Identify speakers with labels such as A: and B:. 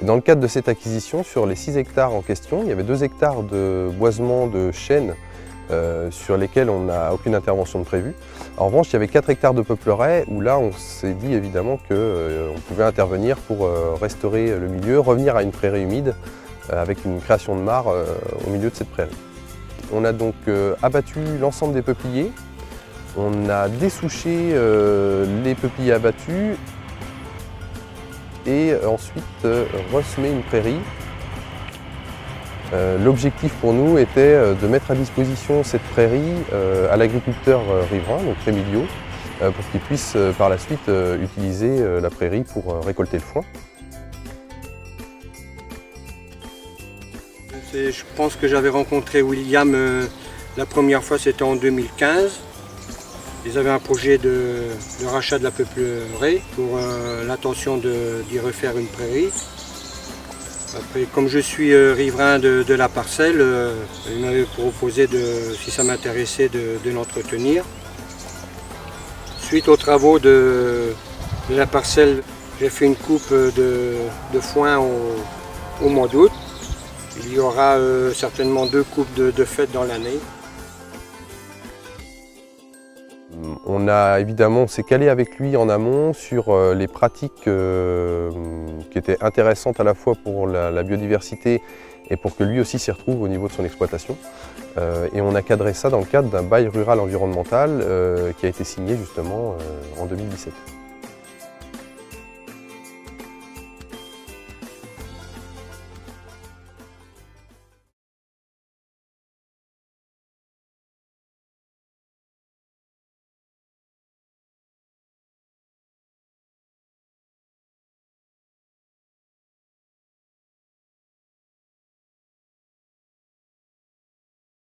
A: Dans le cadre de cette acquisition, sur les 6 hectares en question, il y avait 2 hectares de boisement de chênes sur lesquels on n'a aucune intervention de prévue. En revanche, il y avait 4 hectares de peupleraie où là on s'est dit évidemment qu'on pouvait intervenir pour restaurer le milieu, revenir à une prairie humide avec une création de mares au milieu de cette prairie. On a donc abattu l'ensemble des peupliers, on a dessouché les peupliers abattus et ensuite ressemé une prairie. L'objectif pour nous était de mettre à disposition cette prairie à l'agriculteur riverain, donc Rémilio, pour qu'il puisse par la suite utiliser la prairie pour récolter le foin.
B: Je pense que j'avais rencontré William la première fois, c'était en 2015. Ils avaient un projet de rachat de la peupleraie pour l'intention d'y refaire une prairie. Après, comme je suis riverain de la parcelle, il m'avait proposé, si ça m'intéressait, de l'entretenir. Suite aux travaux de la parcelle, j'ai fait une coupe de foin au mois d'août. Il y aura certainement 2 coupes de fête dans l'année.
A: On s'est calé avec lui en amont sur les pratiques qui étaient intéressantes à la fois pour la biodiversité et pour que lui aussi s'y retrouve au niveau de son exploitation. Et on a cadré ça dans le cadre d'un bail rural environnemental qui a été signé justement en 2017.